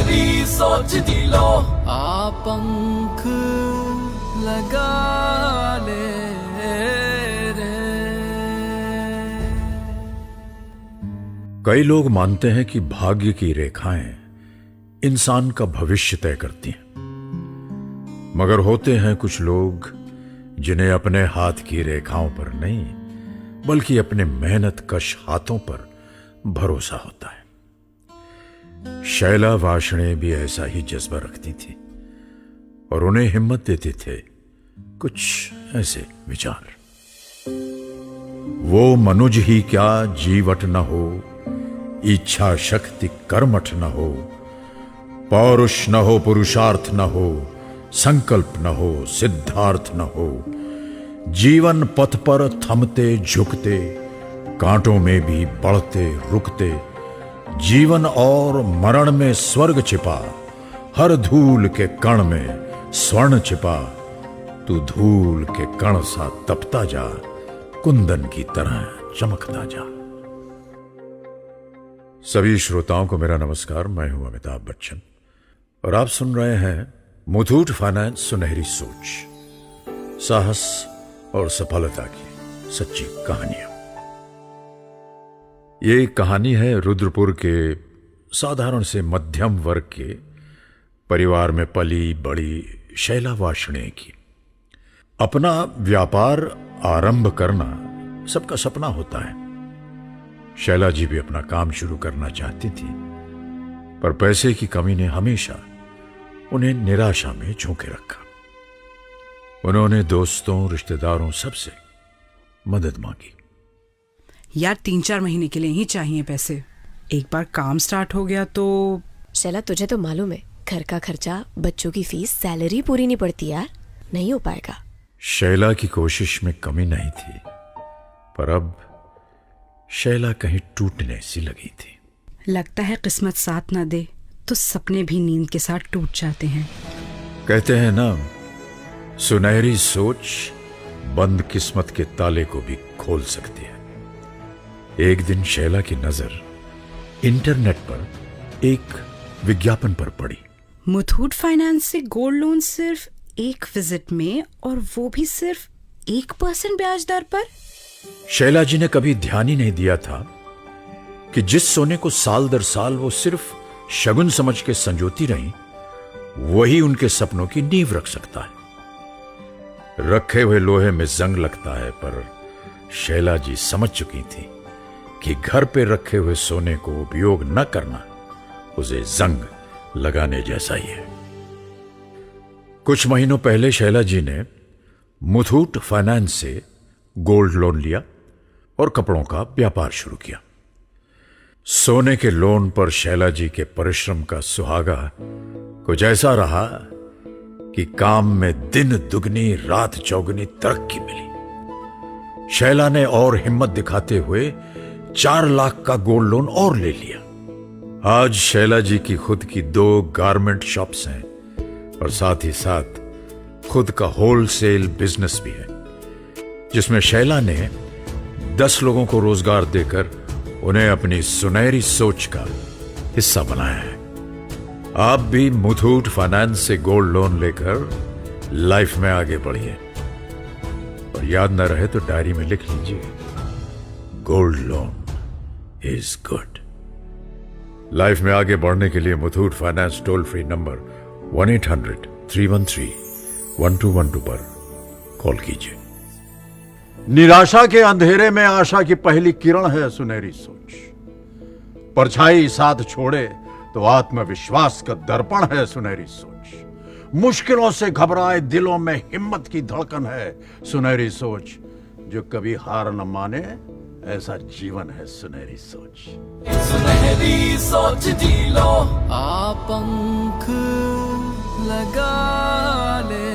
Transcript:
सुनहरी सोच जी लो, आ पंख लगा ले रे। कई लोग मानते हैं कि भाग्य की रेखाएं इंसान का भविष्य तय करती हैं, मगर होते हैं कुछ लोग जिन्हें अपने हाथ की रेखाओं पर नहीं बल्कि अपने मेहनत कश हाथों पर भरोसा होता है। शैला वार्ष्णेय भी ऐसा ही जज्बा रखती थी और उन्हें हिम्मत देते थे कुछ ऐसे विचार। वो मनुज ही क्या जीवट न हो, इच्छा शक्ति कर्मठ न हो, पौरुष न हो पुरुषार्थ न हो, संकल्प न हो सिद्धार्थ न हो, जीवन पथ पर थमते झुकते, कांटों में भी बढ़ते रुकते, जीवन और मरण में स्वर्ग छिपा, हर धूल के कण में स्वर्ण छिपा, तू धूल के कण सा तपता जा, कुंदन की तरह चमकता जा। सभी श्रोताओं को मेरा नमस्कार। मैं हूं अमिताभ बच्चन और आप सुन रहे हैं मुथूट फाइनेंस सुनहरी सोच, साहस और सफलता की सच्ची कहानियां। ये कहानी है रुद्रपुर के साधारण से मध्यम वर्ग के परिवार में पली बड़ी शैला वार्ष्णेय की। अपना व्यापार आरंभ करना सबका सपना होता है। शैला जी भी अपना काम शुरू करना चाहती थी, पर पैसे की कमी ने हमेशा उन्हें निराशा में झोंके रखा। उन्होंने दोस्तों रिश्तेदारों सबसे मदद मांगी। यार 3-4 महीने के लिए ही चाहिए पैसे, एक बार काम स्टार्ट हो गया तो। शैला तुझे तो मालूम है घर का खर्चा, बच्चों की फीस, सैलरी पूरी नहीं पड़ती यार, नहीं हो पाएगा। शैला की कोशिश में कमी नहीं थी, पर अब शैला कहीं टूटने सी लगी थी। लगता है किस्मत साथ ना दे तो सपने भी नींद के साथ टूट जाते हैं। कहते हैं ना, सुनहरी सोच बंद किस्मत के ताले को भी खोल सकती है। एक दिन शैला की नजर इंटरनेट पर एक विज्ञापन पर पड़ी। मुथूट फाइनेंस से गोल्ड लोन सिर्फ एक विजिट में, और वो भी सिर्फ 1% ब्याज दर पर। शैला जी ने कभी ध्यान ही नहीं दिया था कि जिस सोने को साल दर साल वो सिर्फ शगुन समझ के संजोती रही, वही उनके सपनों की नींव रख सकता है। रखे हुए लोहे में जंग लगता है, पर शैला जी समझ चुकी थी कि घर पे रखे हुए सोने को उपयोग न करना उसे जंग लगाने जैसा ही है। कुछ महीनों पहले शैला जी ने मुथूट फाइनेंस से गोल्ड लोन लिया और कपड़ों का व्यापार शुरू किया। सोने के लोन पर शैला जी के परिश्रम का सुहागा कुछ ऐसा रहा कि काम में दिन दुगनी रात चौगुनी तरक्की मिली। शैला ने और हिम्मत दिखाते हुए 4 लाख का गोल्ड लोन और ले लिया। आज शैला जी की खुद की 2 गारमेंट शॉप्स हैं और साथ ही साथ खुद का होलसेल बिजनेस भी है, जिसमें शैला ने 10 लोगों को रोजगार देकर उन्हें अपनी सुनहरी सोच का हिस्सा बनाया है। आप भी मुथूट फाइनेंस से गोल्ड लोन लेकर लाइफ में आगे बढ़िए, और याद न रहे तो डायरी में लिख लीजिए, gold loan is good. Life में आगे बढ़ने के लिए Muthoot finance toll free number 1-800-313-1212 पर कॉल कीजिए। निराशा के अंधेरे में आशा की पहली किरण है सुनहरी सोच। परछाई साथ छोड़े तो आत्मविश्वास का दर्पण है सुनहरी सोच। मुश्किलों से घबराए दिलों में हिम्मत की धड़कन है सुनहरी सोच। जो कभी हार न माने ऐसा जीवन है सुनहरी सोच। सुनहरी सोच जी लो, आ पंख लगा ले